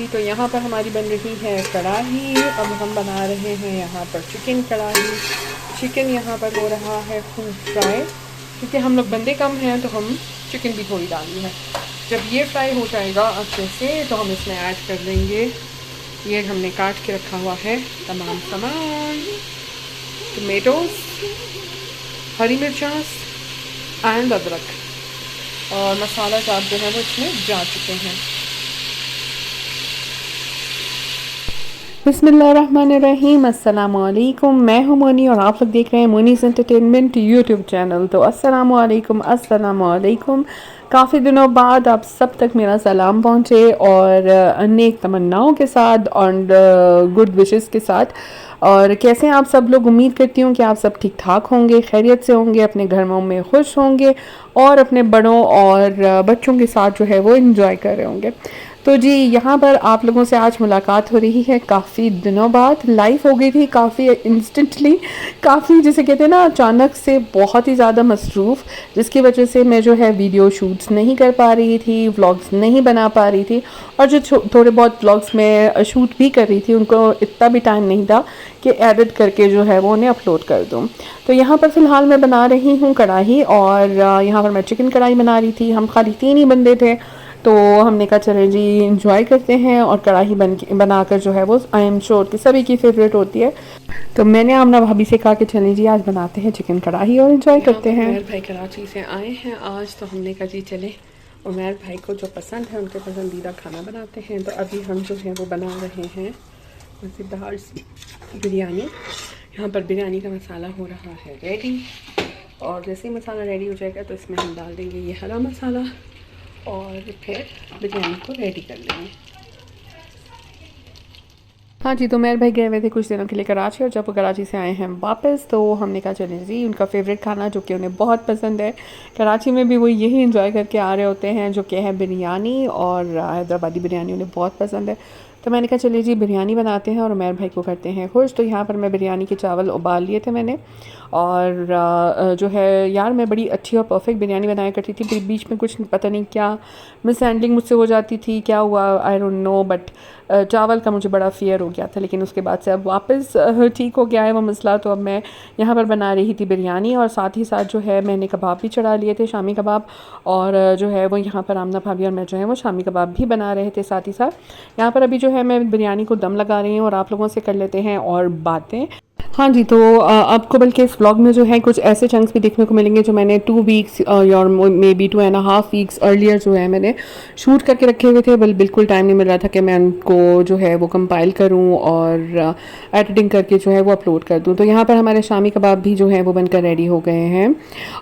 जी, तो यहाँ पर हमारी बन रही है कढ़ाई। अब हम बना रहे हैं यहाँ पर चिकन कढ़ाई। चिकन यहाँ पर हो रहा है फुल फ्राई, क्योंकि हम लोग बंदे कम हैं तो हम चिकन भी थोड़ी डाली है। जब ये फ्राई हो जाएगा अच्छे से तो हम इसमें ऐड कर देंगे, ये हमने काट के रखा हुआ है तमाम सामान, टमेटोज़, हरी मिर्चास एंड अदरक, और मसाला चाप जो है वो इसमें जा चुके हैं। बिस्मिल्लाहिर्रहमानिर्रहीम, अस्सलाम वालेकुम। मैं हूं मोनी और आप लोग देख रहे हैं मोनीज़ एंटरटेनमेंट यूट्यूब चैनल। तो अस्सलाम वालेकुम, अस्सलाम वालेकुम। काफ़ी दिनों बाद आप सब तक मेरा सलाम पहुंचे और अनेक तमन्नाओं के साथ और गुड विशेस के साथ। और कैसे हैं आप सब लोग? उम्मीद करती हूँ कि आप सब ठीक ठाक होंगे, खैरियत से होंगे, अपने घरों में खुश होंगे और अपने बड़ों और बच्चों के साथ जो है वो एंजॉय कर रहे होंगे। तो जी, यहाँ पर आप लोगों से आज मुलाकात हो रही है काफ़ी दिनों बाद। लाइव हो गई थी काफ़ी इंस्टेंटली, काफ़ी जिसे कहते हैं ना अचानक से, बहुत ही ज़्यादा मसरूफ़, जिसकी वजह से मैं जो है वीडियो शूट्स नहीं कर पा रही थी, व्लॉग्स नहीं बना पा रही थी, और जो थोड़े बहुत व्लॉग्स मैं शूट भी कर रही थी उनको इतना भी टाइम नहीं था कि एडिट करके जो है वो उन्हें अपलोड कर दूँ। तो यहाँ पर फ़िलहाल मैं बना रही हूँ कढ़ाई, और यहाँ पर मैं चिकन कढ़ाई बना रही थी। हम खाली 3 ही बंदे थे, तो हमने कहा चले जी इंजॉय करते हैं, और कढ़ाई बनाकर जो है वो आई एम श्योर कि सभी की फेवरेट होती है। तो मैंने आमना भाभी से कहा कि चलें जी आज बनाते हैं चिकन कढ़ाई और इंजॉय करते हैं। उमैर भाई कराची से आए हैं आज, तो हमने कहा जी चले उमैर भाई को जो पसंद है उनके पसंदीदा खाना बनाते हैं। तो अभी हम जो है वो बना रहे हैं मज़ेदार बिरयानी। यहाँ पर बिरयानी का मसाला हो रहा है रेडी, और जैसे ही मसाला रेडी हो जाएगा तो इसमें हम डाल देंगे ये हरा मसाला और फिर बिरयानी को रेडी कर लेंगे। हाँ जी, तो मेरे भाई गए हुए थे कुछ दिनों के लिए कराची, और जब वो कराची से आए हैं वापस तो हमने कहा चले जी उनका फेवरेट खाना जो कि उन्हें बहुत पसंद है, कराची में भी वो यही इंजॉय करके आ रहे होते हैं, जो कि है बिरयानी, और हैदराबादी बिरयानी उन्हें बहुत पसंद है। तो मैंने कहा चलिए जी बिरयानी बनाते हैं और उमैर भाई को करते हैं खुश। तो यहाँ पर मैं बिरयानी के चावल उबाल लिए थे मैंने, और जो है यार मैं बड़ी अच्छी और परफेक्ट बिरयानी बनाया करती थी। फिर बीच में कुछ पता नहीं क्या मिस हैंडलिंग मुझसे हो जाती थी, क्या हुआ आई डोंट नो, बट चावल का मुझे बड़ा फ़ियर हो गया था। लेकिन उसके बाद से अब वापस ठीक हो गया है वो मसला। तो अब मैं यहाँ पर बना रही थी बिरयानी, और साथ ही साथ जो है मैंने कबाब भी चढ़ा लिए थे, शामी कबाब, और जो है वो यहाँ पर आमना भाभी और मैं जो है वो शामी कबाब भी बना रहे थे साथ ही साथ। यहाँ पर अभी जो है मैं बिरयानी को दम लगा रही हूँ, और आप लोगों से कर लेते हैं और बातें। हाँ जी, तो आपको बल्कि इस व्लॉग में जो है कुछ ऐसे चंक्स भी देखने को मिलेंगे जो मैंने 2 वीक्स और मे बी 2.5 वीक्स अर्लियर जो है मैंने शूट करके रखे हुए थे। बिल्कुल टाइम नहीं मिल रहा था कि मैं उनको जो है वो कंपाइल करूं और एडिटिंग करके जो है वो अपलोड कर दूं। तो यहाँ पर हमारे शामी कबाब भी जो है वो बनकर रेडी हो गए हैं,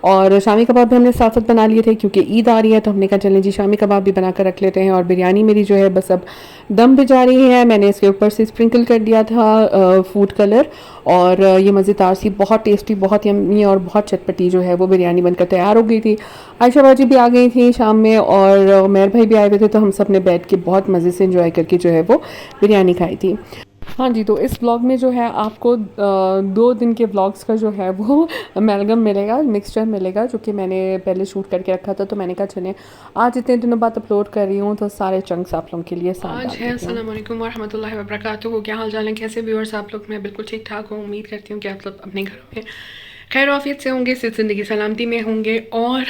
और शामी कबाब भी हमने साथ साथ बना लिए थे क्योंकि ईद आ रही है। तो हमने कहा चलें जी शामी कबाब भी बना कर रख लेते हैं, और बिरयानी मेरी जो है बस अब दम पे जा रही है। मैंने इसके ऊपर से स्प्रिंकल कर दिया था फूड कलर, और ये मज़ेदार सी, बहुत टेस्टी, बहुत यम्मी और बहुत चटपटी जो है वो बिरयानी बनकर तैयार हो गई थी। आयशा बाजी भी आ गई थी शाम में, और उमैर भाई भी आए हुए थे, तो हम सब ने बैठ के बहुत मज़े से एंजॉय करके जो है वो बिरयानी खाई थी। हाँ जी, तो इस व्लॉग में जो है आपको 2 दिन के व्लॉग्स का जो है वो अमेलगम मिलेगा, मिक्सचर मिलेगा, जो कि मैंने पहले शूट करके रखा था। तो मैंने कहा चलें आज इतने दिनों बाद अपलोड कर रही हूँ तो सारे चंक्स आप लोगों के लिए साथ डाल देती हूँ। अस्सलाम वालेकुम वरहमतुल्लाहि वबरकातुहू। क्या हाल चाल है, कैसे व्यूअर्स आप लोग? मैं बिल्कुल ठीक ठाक हूँ। उम्मीद करती हूँ कि आप लोग अपने घरों में खैर आफियत से होंगे, सिर्फ ज़िंदगी सलामती में होंगे, और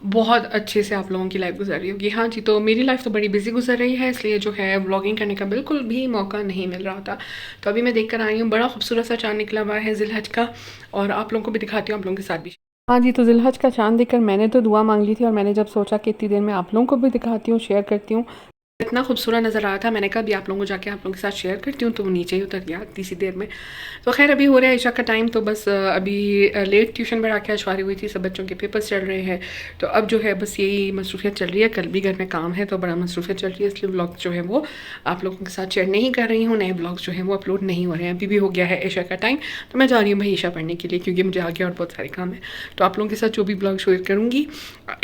बहुत अच्छे से आप लोगों की लाइफ गुजर रही होगी। हाँ जी, तो मेरी लाइफ तो बड़ी बिजी गुजर रही है, इसलिए जो है व्लॉगिंग करने का बिल्कुल भी मौका नहीं मिल रहा था। तो अभी मैं देख कर आई हूँ, बड़ा खूबसूरत सा चाँद निकला हुआ है ज़िलहज का, और आप लोगों को भी दिखाती हूँ, आप लोगों के साथ भी। हाँ जी, तो ज़िलहज का चाँद देखकर मैंने तो दुआ मांग ली थी, और मैंने जब सोचा कि इतनी देर में आप लोगों को भी दिखाती हूँ, शेयर करती हूँ, इतना खूबसूरत नज़र आ रहा था, मैंने कहा भी आप लोगों को जाके आप लोगों के साथ शेयर करती हूँ। तो वो नीचे ही उतर गया इसी देर में। तो खैर अभी हो रहा है ईशा का टाइम, तो बस अभी लेट ट्यूशन पढ़ा के अशवारी हुई थी, सब बच्चों के पेपर्स चल रहे हैं। तो अब जो है बस यही मसरूफियत चल रही है, कल भी घर में काम है तो बड़ा मसरूफियत चल रही है, इसलिए व्लॉग जो है वो आप लोगों के साथ शेयर नहीं कर रही हूँ, नए ब्लॉग्स जो है वो अपलोड नहीं हो रहे हैं। अभी भी हो गया है ईशा का टाइम, तो मैं जा रही हूँ भाई ईशा पढ़ने के लिए, क्योंकि मुझे आगे और बहुत सारे काम है। तो आप लोगों के साथ जो भी ब्लॉग शेयर करूँगी,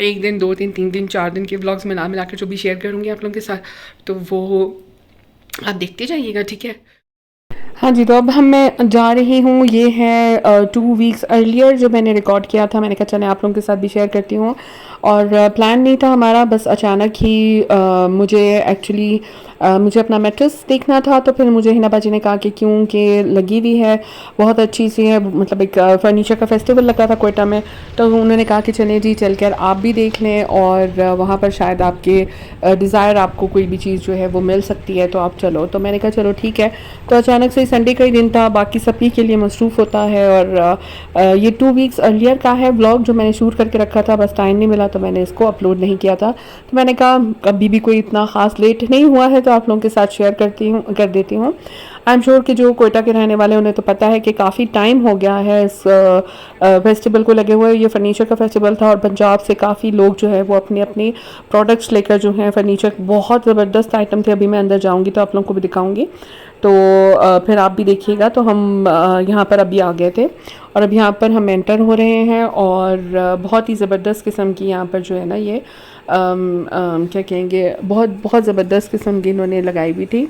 1 दिन 2 दिन 3 दिन 4 दिन के ब्लॉग्स मिला के जो भी शेयर करूँगी आप लोगों के साथ, तो वो आप देखते जाइएगा, ठीक है। हाँ जी, तो अब मैं जा रही हूँ, ये है 2 वीक्स अर्लियर जो मैंने रिकॉर्ड किया था। मैंने कहा चलें आप लोगों के साथ भी शेयर करती हूँ, और प्लान नहीं था हमारा, बस अचानक ही मुझे एक्चुअली मुझे अपना मैट्रेस देखना था, तो फिर मुझे हिना बाजी ने कहा कि क्योंकि लगी हुई है बहुत अच्छी सी है, मतलब एक फर्नीचर का फेस्टिवल लगा था कोयटा में, तो उन्होंने कहा कि चलें जी चल कर आप भी देख लें और वहाँ पर शायद आपके डिज़ायर आपको कोई भी चीज़ जो है वो मिल सकती है, तो आप चलो। तो मैंने कहा चलो ठीक है। तो अचानक से संडे का ही दिन था, बाकी सभी के लिए मसरूफ़ होता है, और ये 2 वीक्स अर्लियर का है व्लॉग जो मैंने शूट करके रखा था, बस टाइम नहीं मिला तो मैंने इसको अपलोड नहीं किया था। तो मैंने कहा अभी भी कोई इतना ख़ास लेट नहीं हुआ है तो आप लोगों के साथ शेयर कर देती हूँ। आई एम श्योर कि जो कोयटा के रहने वाले उन्हें तो पता है कि काफ़ी टाइम हो गया है इस फेस्टिवल को लगे हुए। ये फर्नीचर का फेस्टिवल था और पंजाब से काफ़ी लोग जो है वो अपने अपने प्रोडक्ट्स लेकर जो हैं, फर्नीचर बहुत ज़बरदस्त आइटम थे। अभी मैं अंदर जाऊंगी तो आप लोगों को भी दिखाऊंगी, तो फिर आप भी देखिएगा। तो हम यहाँ पर अभी आ गए थे और अब यहाँ पर हम एंटर हो रहे हैं और बहुत ही ज़बरदस्त किस्म की यहाँ पर जो है ना ये क्या कहेंगे, बहुत बहुत ज़बरदस्त किस्म की इन्होंने लगाई हुई थी।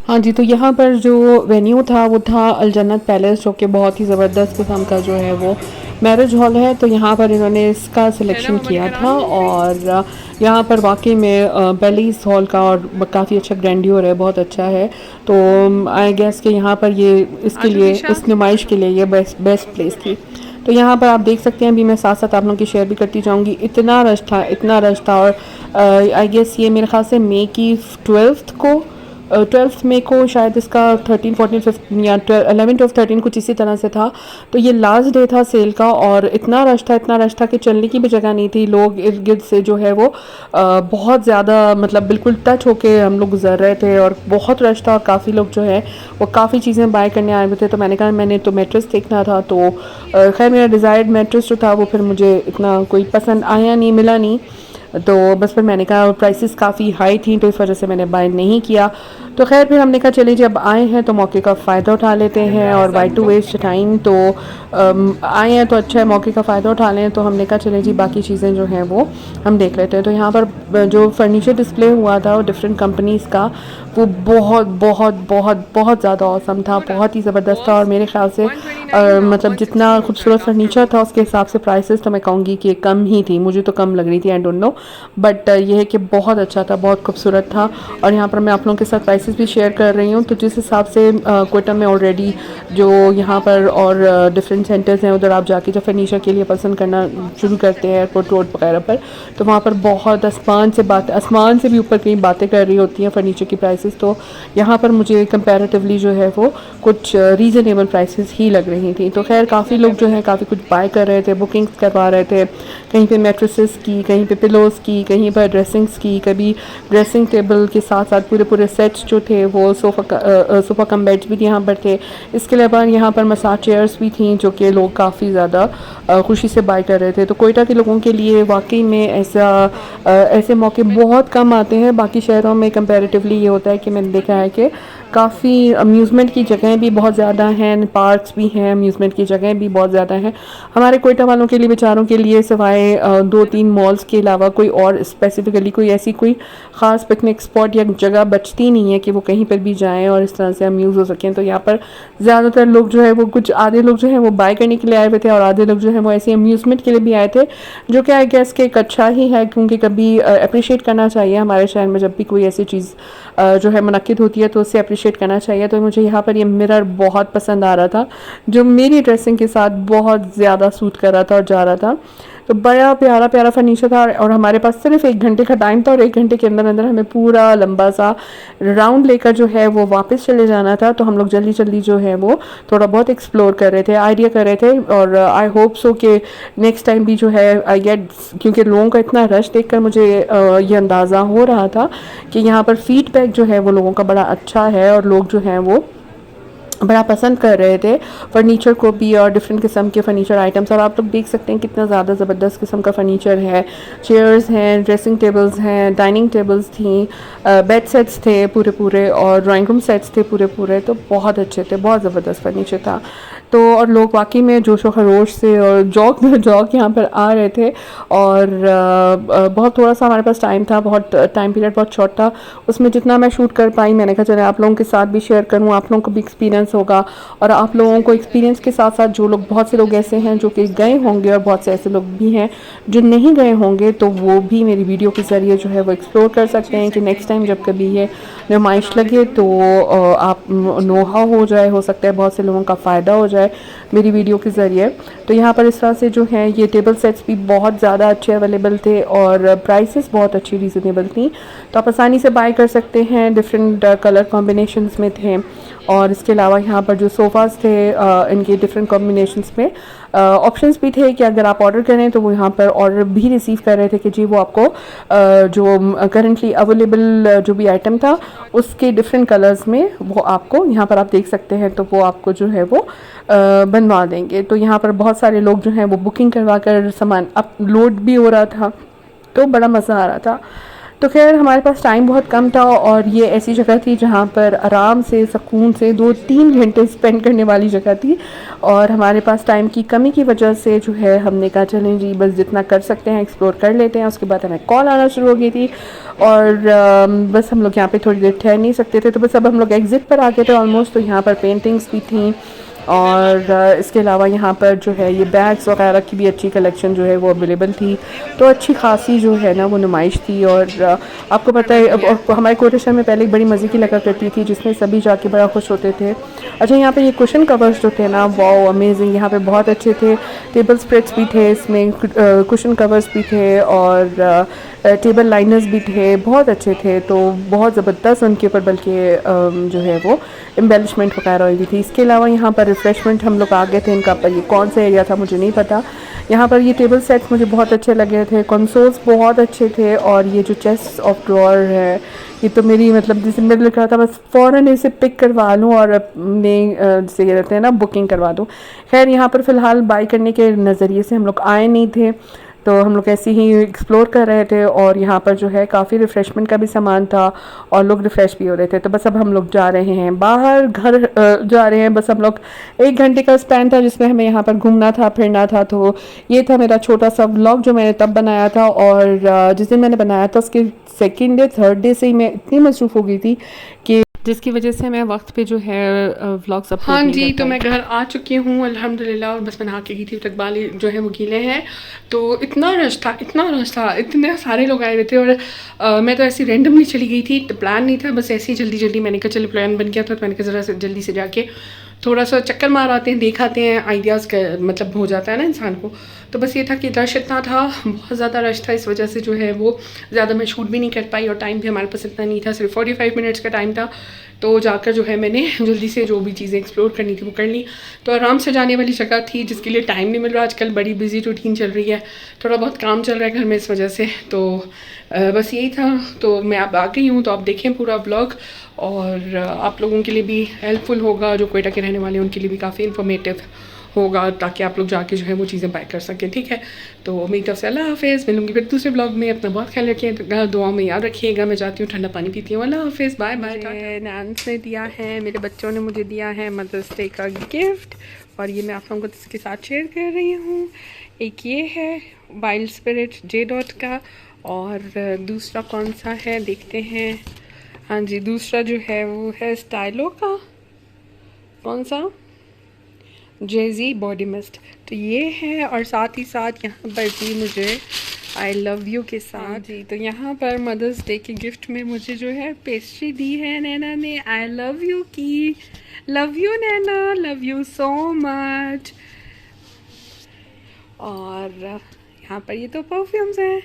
हाँ जी, तो यहाँ पर जो वेन्यू था वो था अल जन्नत पैलेस, जो कि बहुत ही ज़बरदस्त किस्म का जो है वो मैरिज हॉल है। तो यहाँ पर इन्होंने इसका सिलेक्शन किया था और यहाँ पर वाकई में पहले इस हॉल का और काफ़ी अच्छा ग्रैंडियर है, बहुत अच्छा है। तो आई गेस कि यहाँ पर ये इसके लिए, इस नुमाइश के लिए ये बेस्ट प्लेस थी। तो यहाँ पर आप देख सकते हैं, अभी मैं साथ साथ आप लोगों की शेयर भी करती जाऊँगी। इतना रश था, इतना रश था। और आई गेस ये मेरे ख्याल से मई की 12 मई को शायद इसका 13, 14, 15 या 11, 12, 13 कुछ इसी तरह से था। तो ये लास्ट डे था सेल का और इतना रश था कि चलने की भी जगह नहीं थी। लोग इर्द गिर्द से जो है वो बहुत ज़्यादा, मतलब बिल्कुल टच होके हम लोग गुजर रहे थे और बहुत रश था। काफ़ी लोग जो है वो काफ़ी चीज़ें बाय करने आए हुए थे। तो मैंने कहा मैंने तो मैट्रेस देखना था, तो खैर मेरा डिज़ायर्ड मैट्रेस जो था वो फिर मुझे इतना कोई पसंद आया नहीं, मिला नहीं। तो बस फिर मैंने कहा प्राइसेस काफ़ी हाई थी तो इस वजह से मैंने बाय नहीं किया। तो खैर फिर हमने कहा चलिए जब आए हैं तो मौके का फ़ायदा उठा लेते हैं और वाई टू वेस्ट टाइम। तो आए हैं तो अच्छा है, मौके का फ़ायदा उठा लें। तो हमने कहा चलिए जी बाकी चीज़ें जो हैं वो हम देख लेते हैं। तो यहाँ पर जो फर्नीचर डिस्प्ले हुआ था वो डिफरेंट कंपनीज़ का, वो बहुत बहुत बहुत बहुत ज़्यादा औसम था, बहुत ही ज़बरदस्त था। और मेरे ख्याल से मतलब जितना खूबसूरत फर्नीचर था उसके हिसाब से प्राइसेस तो मैं कहूँगी कि कम ही थी, मुझे तो कम लग रही थी, आई डोंट नो। बट ये है कि बहुत अच्छा था, बहुत खूबसूरत था। और यहाँ पर मैं आप लोगों के साथ प्राइसेस भी शेयर कर रही हूँ। तो जिस हिसाब से कोयटा में ऑलरेडी जो यहाँ पर और डिफरेंट सेंटर्स हैं, उधर आप जाके जब फर्नीचर के लिए पसंद करना शुरू करते हैं एयरपोर्ट रोड वगैरह पर, तो वहाँ पर बहुत आसमान से भी ऊपर कहीं बातें कर रही होती हैं फर्नीचर की प्राइसेस। तो यहाँ पर मुझे कंपैरेटिवली जो है वो कुछ रीज़नेबल प्राइसेस ही लग रही थी। तो खैर काफ़ी लोग जो है काफ़ी कुछ बाय कर रहे थे, बुकिंग्स करवा रहे थे, कहीं पे मैट्रेसेस की, कहीं पे पिलोज़ की, कहीं पर ड्रेसिंग्स की, कभी ड्रेसिंग टेबल के साथ साथ पूरे सेट्स जो थे वो सोफ़ा कम बेड्स भी यहाँ पर थे। इसके अलावा यहाँ पर मसाज चेयर्स भी थी जो कि लोग काफ़ी ज़्यादा खुशी से बाय कर रहे थे। तो कोयटा के लोगों के लिए वाकई में ऐसे मौके बहुत कम आते हैं। बाकी शहरों में कंपैरेटिवली ये होता है कि मैंने देखा है कि काफ़ी अम्यूज़मेंट की जगहें भी बहुत ज़्यादा हैं, पार्क्स भी हैं, अम्यूज़मेंट की जगहें भी बहुत ज़्यादा हैं। हमारे कोयटा वालों के लिए बेचारों के लिए सिवाय 2-3 मॉल्स के अलावा कोई और स्पेसिफिकली कोई ऐसी कोई ख़ास पिकनिक स्पॉट या जगह बचती नहीं है कि वो कहीं पर भी जाएं और इस तरह से अम्यूज़ हो सकें। तो यहाँ पर ज़्यादातर लोग जो है वो कुछ आधे लोग जो है वो बाय करने के लिए आए हुए थे और आधे लोग जो है वो ऐसे अम्यूज़मेंट के लिए भी आए थे, जो कि आई गेस के एक अच्छा ही है, क्योंकि कभी अप्रिशिएट करना चाहिए हमारे शहर में जब भी कोई ऐसी चीज़ जो है मुनक्किद होती है तो उससे अप्रिशिएट करना चाहिए। तो मुझे यहाँ पर ये मिरर बहुत पसंद आ रहा था, जो मेरी ड्रेसिंग के साथ बहुत ज़्यादा सूट कर रहा था और जा रहा था। तो बड़ा प्यारा प्यारा फर्नीचर था और हमारे पास सिर्फ 1 घंटे का टाइम था और 1 घंटे के अंदर अंदर हमें पूरा लंबा सा राउंड लेकर जो है वो वापस चले जाना था। तो हम लोग जल्दी जल्दी जो है वो थोड़ा बहुत एक्सप्लोर कर रहे थे, आइडिया कर रहे थे। और आई होप सो कि नेक्स्ट टाइम भी जो है आई गेट, क्योंकि लोगों का इतना रश देखकर मुझे ये अंदाज़ा हो रहा था कि यहाँ पर फीडबैक जो है वो लोगों का बड़ा अच्छा है और लोग जो हैं वो बड़ा पसंद कर रहे थे फर्नीचर को भी और डिफरेंट किस्म के फर्नीचर आइटम्स। और आप लोग देख सकते हैं कितना ज़्यादा ज़बरदस्त किस्म का फर्नीचर है, चेयर्स हैं, ड्रेसिंग टेबल्स हैं, डाइनिंग टेबल्स थी, बेड सेट्स थे पूरे और ड्राइंग रूम सेट्स थे पूरे। तो बहुत अच्छे थे, बहुत ज़बरदस्त फर्नीचर था। तो और लोग वाकई में जोश व खरोश से और जौक यहाँ पर आ रहे थे। और बहुत थोड़ा सा हमारे पास टाइम था, बहुत टाइम पीरियड बहुत शॉर्ट था, उसमें जितना मैं शूट कर पाई मैंने कहा चले आप लोगों के साथ भी शेयर करूँ, आप लोगों को भी एक्सपीरियंस एक्सपीरियंस होगा। और आप लोगों को एक्सपीरियंस के साथ साथ जो लोग, बहुत से लोग ऐसे हैं जो कि गए होंगे और बहुत से ऐसे लोग भी हैं जो नहीं गए होंगे, तो वो भी मेरी वीडियो के ज़रिए जो है वो एक्सप्लोर कर सकते हैं कि नेक्स्ट टाइम जब कभी ये नुमाइश लगे तो आप नो हाउ हो जाए, हो सकता है बहुत से लोगों का फ़ायदा हो जाए मेरी वीडियो के ज़रिए। तो यहाँ पर इस तरह से जो है ये टेबल सेट्स भी बहुत ज़्यादा अच्छे अवेलेबल थे और प्राइसेस बहुत अच्छी रीज़नेबल थी, तो आप आसानी से बाय कर सकते हैं। डिफरेंट कलर कॉम्बिनेशंस में थे और इसके अलावा यहाँ पर जो सोफ़ाज़ थे इनके डिफरेंट कॉम्बिनेशंस में ऑप्शंस भी थे कि अगर आप ऑर्डर करें तो वो यहाँ पर ऑर्डर भी रिसीव कर रहे थे कि जी वो आपको जो करंटली अवेलेबल जो भी आइटम था उसके डिफरेंट कलर्स में वो आपको यहाँ पर आप देख सकते हैं, तो वो आपको जो है वो बनवा देंगे। तो यहाँ पर बहुत सारे लोग जो हैं वो बुकिंग करवा कर सामान अपलोड भी हो रहा था, तो बड़ा मज़ा आ रहा था। तो खैर हमारे पास टाइम बहुत कम था और ये ऐसी जगह थी जहाँ पर आराम से सुकून से 2-3 घंटे स्पेंड करने वाली जगह थी और हमारे पास टाइम की कमी की वजह से जो है हमने कहा चलें जी बस जितना कर सकते हैं एक्सप्लोर कर लेते हैं। उसके बाद हमें कॉल आना शुरू हो गई थी और बस हम लोग यहाँ पे थोड़ी देर ठहर नहीं सकते थे, तो बस अब हम लोग एग्ज़िट पर आ गए थे ऑलमोस्ट। तो यहाँ पर पेंटिंग्स भी थी और इसके अलावा यहाँ पर जो है ये बैग्स वगैरह की भी अच्छी कलेक्शन जो है वो अवेलेबल थी, तो अच्छी खासी जो है ना वो नुमाइश थी। और आपको पता है अब हमारे कोटेशन में पहले एक बड़ी मज़े की लगा करती थी जिसमें सभी जाके बड़ा खुश होते थे। अच्छा यहाँ पे ये कुशन कवर्स जो थे ना, वाओ अमेजिंग, यहाँ पे बहुत अच्छे थे। टेबल स्प्रेड्स भी थे इसमें, कुशन कवर्स भी थे और टेबल लाइनर्स भी थे, बहुत अच्छे थे। तो बहुत ज़बरदस्त उनके ऊपर बल्कि जो है वो एम्बेलिशमेंट वगैरह हुई थी। इसके अलावा यहाँ पर रिफ़्रेशमेंट हम लोग आ गए थे, इनका पर ये कौन सा एरिया था मुझे नहीं पता। यहाँ पर ये टेबल सेट्स मुझे बहुत अच्छे लगे थे, कंसोल्स बहुत अच्छे थे और ये जो चेस्ट ऑफ ड्रॉअर है ये तो मेरी मतलब जैसे मैंने लिखा था बस फ़ौरन इसे पिक करवा लूँ और अपने जैसे ये रहते हैं ना बुकिंग करवा दूँ। खैर यहाँ पर फ़िलहाल बाई करने के नज़रिए से हम लोग आए नहीं थे, तो हम लोग ऐसे ही एक्सप्लोर कर रहे थे और यहाँ पर जो है काफ़ी रिफ़्रेशमेंट का भी सामान था और लोग रिफ़्रेश भी हो रहे थे। तो बस अब हम लोग जा रहे हैं बाहर, घर जा रहे हैं। बस हम लोग 1 घंटे का स्पैन था जिसमें हमें यहाँ पर घूमना था फिरना था। तो ये था मेरा छोटा सा व्लॉग जो मैंने तब बनाया था और जिस दिन मैंने बनाया था उसके सेकेंड डे थर्ड डे से ही मैं इतनी मसरूफ़ हो गई थी कि जिसकी वजह से मैं वक्त पे जो है व्लॉग्स अपलोड नहीं कर पाई। हाँ जी, तो मैं घर आ चुकी हूँ अल्हम्दुलिल्लाह और बस मैं नहा के गई थी, तक बाल जो है वो गीले हैं। तो इतना रश था, इतने सारे लोग आए हुए थे और मैं तो ऐसी रैंडमली चली गई थी, तो प्लान नहीं था, बस ऐसे ही जल्दी जल्दी मैंने कहा चलो प्लान बन गया था, तो मैंने कहा ज़रा से जल्दी से जाके थोड़ा सा चक्कर मार आते हैं, देख आते हैं, आइडियाज़ का मतलब हो जाता है ना इंसान को। तो बस ये था कि रश इतना था, बहुत ज़्यादा रश था, इस वजह से जो है वो ज़्यादा मैं शूट भी नहीं कर पाई और टाइम भी हमारे पास इतना नहीं था, सिर्फ 45 मिनट्स का टाइम था। तो जाकर जो है मैंने जल्दी से जो भी चीज़ें एक्सप्लोर करनी थी वो कर ली। तो आराम से जाने वाली जगह थी जिसके लिए टाइम नहीं मिल रहा, आजकल बड़ी बिजी रूटीन चल रही है, थोड़ा बहुत काम चल रहा है घर में इस वजह से। तो बस यही था। तो मैं अब आ गई हूँ, तो आप देखें पूरा ब्लॉग और आप लोगों के लिए भी हेल्पफुल होगा, जो कोयटा के रहने वाले हैं उनके लिए भी काफ़ी इन्फॉर्मेटिव होगा, ताकि आप लोग जाके जो है वो चीज़ें बाय कर सकें। ठीक है, तो मेरी तरफ से अल्लाह हाफ़िज़, मिलूँगी फिर दूसरे ब्लॉग में। अपना बहुत ख्याल रखिएगा, दुआ में याद रखिएगा। मैं जाती हूँ, ठंडा पानी पीती हूँ। अल्लाह हाफ़िज़, बाय बाय। नैन्स ने दिया है, मेरे बच्चों ने मुझे दिया है मदर्स डे का गिफ्ट और ये मैं आप लोगों को इसके साथ शेयर कर रही हूँ। एक ये है वाइल्ड स्पिरिट J.Dot का और दूसरा कौन सा है देखते हैं। हाँ जी, दूसरा जो है वो है स्टाइलो का, कौन सा, जेजी बॉडी मिस्ट, तो ये है। और साथ ही साथ यहाँ पर भी मुझे आई लव यू के साथ जी, तो यहाँ पर मदर्स डे के गिफ्ट में मुझे जो है पेस्ट्री दी है नैना ने, आई लव यू की। Love you Naina, love you so much. और यहाँ पर ये तो परफ्यूम्स हैं।